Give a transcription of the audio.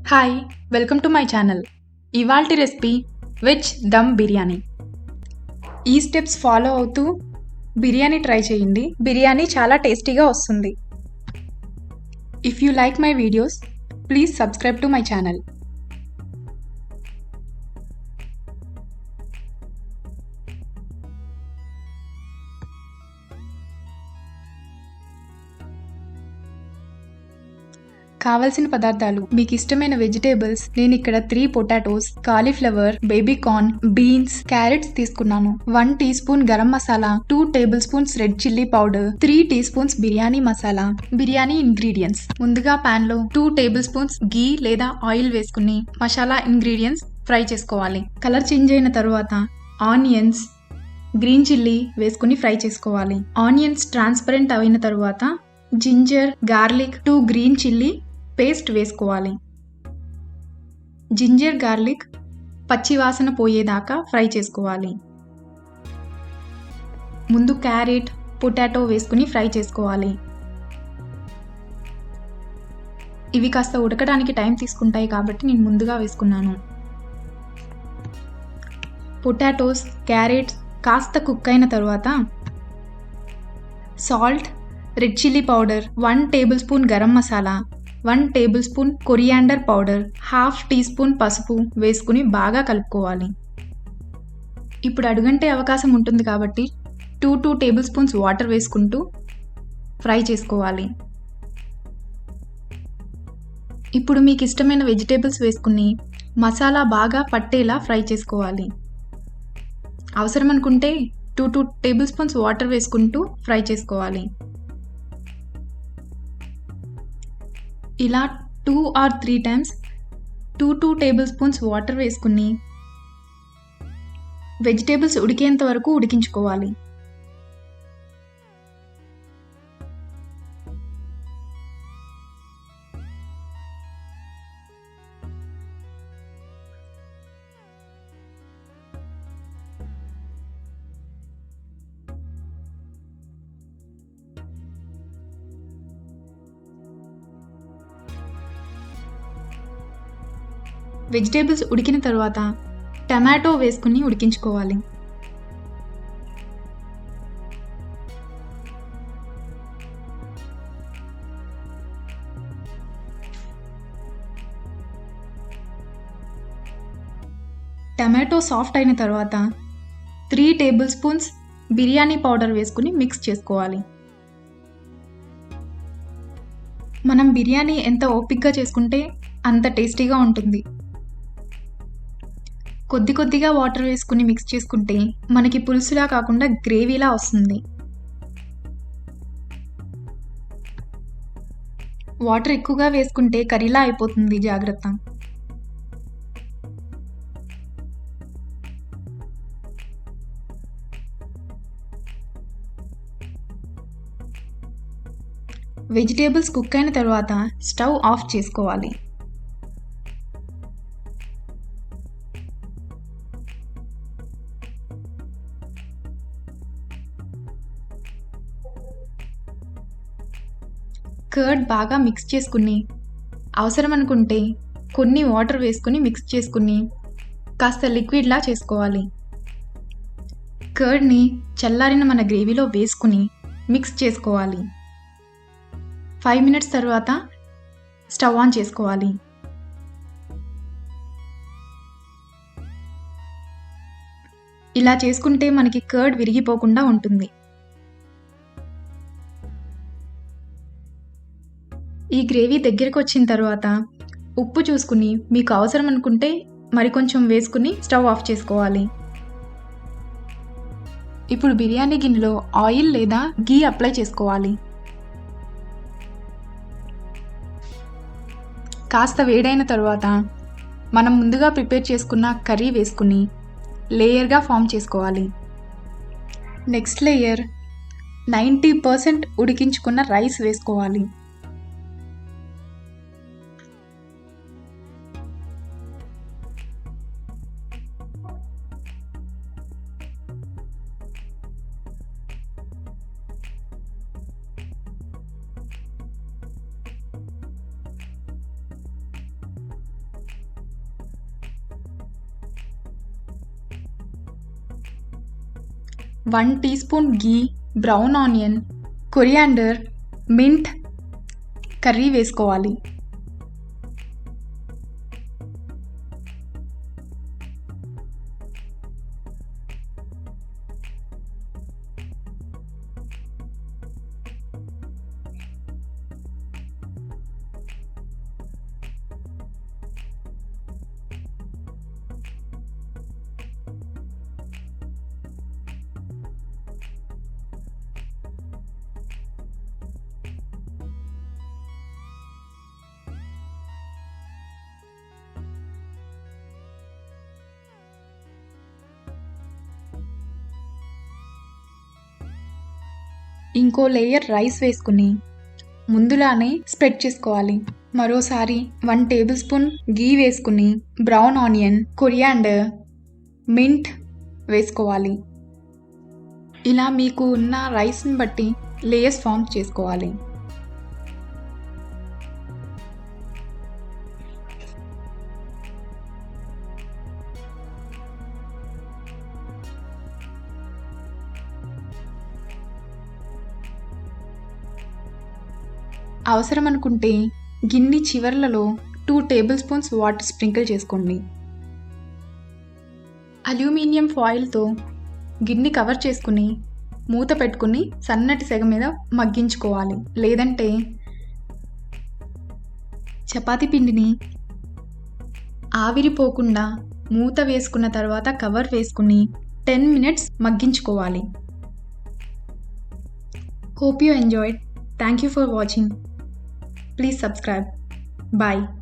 Hi welcome to my channel. ఇవాల్టి recipe veg dum biryani. ఈ steps follow అవుతూ బిర్యానీ ట్రై చేయండి. బిర్యానీ చాలా టేస్టీగా వస్తుంది. If you like my videos please subscribe to my channel. కావలసిన పదార్థాలు: మీకు ఇష్టమైన వెజిటేబుల్స్. నేను ఇక్కడ 3 potatoes, cauliflower, baby corn, beans, carrots తీసుకున్నాను. 1 teaspoon garam masala, 2 tablespoons red chilli powder, 3 teaspoons biryani masala. Biryani ingredients: ముందుగా పాన్ లో 2 టేబుల్ స్పూన్స్ గీ లేదా ఆయిల్ వేసుకుని మసాలా ఇంగ్రీడియంట్స్ ఫ్రై చేసుకోవాలి. కలర్ చేంజ్ అయిన తర్వాత ఆనియన్స్, గ్రీన్ చిల్లీ వేసుకుని ఫ్రై చేసుకోవాలి. ఆనియన్స్ ట్రాన్స్పరెంట్ అయిన తర్వాత ginger, garlic, 2 green chilli paste వేసుకోవాలి. జింజర్ గార్లిక్ పచ్చి వాసన పోయేదాకా ఫ్రై చేసుకోవాలి. ముందు క్యారెట్, పొటాటో వేసుకుని ఫ్రై చేసుకోవాలి. ఇవి కాస్త ఉడకడానికి టైం తీసుకుంటాయి కాబట్టి నేను ముందుగా వేసుకున్నాను. పొటాటోస్, క్యారెట్స్ కాస్త కుక్ అయిన తర్వాత salt, red chilli powder, 1 tablespoon garam masala, 1 tablespoon coriander powder, half teaspoon పసుపు వేసుకుని బాగా కలుపుకోవాలి. ఇప్పుడు అడుగంటే అవకాశం ఉంటుంది కాబట్టి 2 టేబుల్ స్పూన్స్ వాటర్ వేసుకుంటూ ఫ్రై చేసుకోవాలి. ఇప్పుడు మీకు ఇష్టమైన వెజిటేబుల్స్ వేసుకుని మసాలా బాగా పట్టేలా ఫ్రై చేసుకోవాలి. అవసరం అనుకుంటే 2 టేబుల్ స్పూన్స్ వాటర్ వేసుకుంటూ ఫ్రై చేసుకోవాలి. ఇలా 2 or 3 times 2 table spoons water వేసుకుని వెజిటేబుల్స్ ఉడికేంత వరకు ఉడికించుకోవాలి. వెజిటేబుల్స్ ఉడికిన తర్వాత టమాటో వేసుకుని ఉడికించుకోవాలి. టమాటో సాఫ్ట్ అయిన తర్వాత 3 టేబుల్ స్పూన్స్ బిర్యానీ పౌడర్ వేసుకుని మిక్స్ చేసుకోవాలి. మనం బిర్యానీ ఎంత ఓపికగా చేసుకుంటే అంత టేస్టీగా ఉంటుంది. కొద్దిగా వాటర్ వేసుకుని మిక్స్ చేసుకుంటే మనకి పులుసులా కాకుండా గ్రేవీలా వస్తుంది. వాటర్ ఎక్కువగా వేసుకుంటే కర్రీలా అయిపోతుంది, జాగ్రత్త. వెజిటేబుల్స్ కుక్ అయిన తర్వాత స్టవ్ ఆఫ్ చేసుకోవాలి. కర్డ్ బాగా మిక్స్ చేసుకుని అవసరం అనుకుంటే కొన్ని వాటర్ వేసుకుని మిక్స్ చేసుకుని కాస్త లిక్విడ్లా చేసుకోవాలి. కర్డ్ని చల్లారిన మన గ్రేవీలో వేసుకుని మిక్స్ చేసుకోవాలి. 5 మినిట్స్ తర్వాత స్టవ్ ఆన్ చేసుకోవాలి. ఇలా చేసుకుంటే మనకి కర్డ్ విరిగిపోకుండా ఉంటుంది. ఈ గ్రేవీ దగ్గరికి వచ్చిన తర్వాత ఉప్పు చూసుకుని మీకు అవసరం అనుకుంటే మరికొంచెం వేసుకుని స్టవ్ ఆఫ్ చేసుకోవాలి. ఇప్పుడు బిర్యానీ గిన్నెలో ఆయిల్ లేదా గీ అప్లై చేసుకోవాలి. కాస్త వేడైన తర్వాత మనం ముందుగా ప్రిపేర్ చేసుకున్న కర్రీ వేసుకుని లేయర్గా ఫామ్ చేసుకోవాలి. నెక్స్ట్ లేయర్ 90% ఉడికించుకున్న రైస్ వేసుకోవాలి. 1 teaspoon ghee, brown onion, coriander, mint, curry వేసుకోవాలి. ఇంకో లేయర్ రైస్ వేసుకుని ముందులానే స్ప్రెడ్ చేసుకోవాలి. మరోసారి 1 టేబుల్ స్పూన్ ఘీ వేసుకుని బ్రౌన్ ఆనియన్, కొరియాండర్, మింట్ వేసుకోవాలి. ఇలా మీకు ఉన్న రైస్ని బట్టి లేయర్స్ ఫామ్ చేసుకోవాలి. అవసరం అనుకుంటే గిన్నె చివర్లలో 2 టేబుల్ స్పూన్స్ వాటర్ స్ప్రింకిల్ చేసుకోండి. అల్యూమినియం ఫాయిల్తో గిన్నె కవర్ చేసుకుని మూత పెట్టుకుని సన్నటి సెగ మీద మగ్గించుకోవాలి. లేదంటే చపాతీ పిండిని ఆవిరిపోకుండా మూత వేసుకున్న తర్వాత కవర్ వేసుకుని 10 minutes మగ్గించుకోవాలి. Hope you enjoyed. Thank you for watching. Please subscribe. Bye.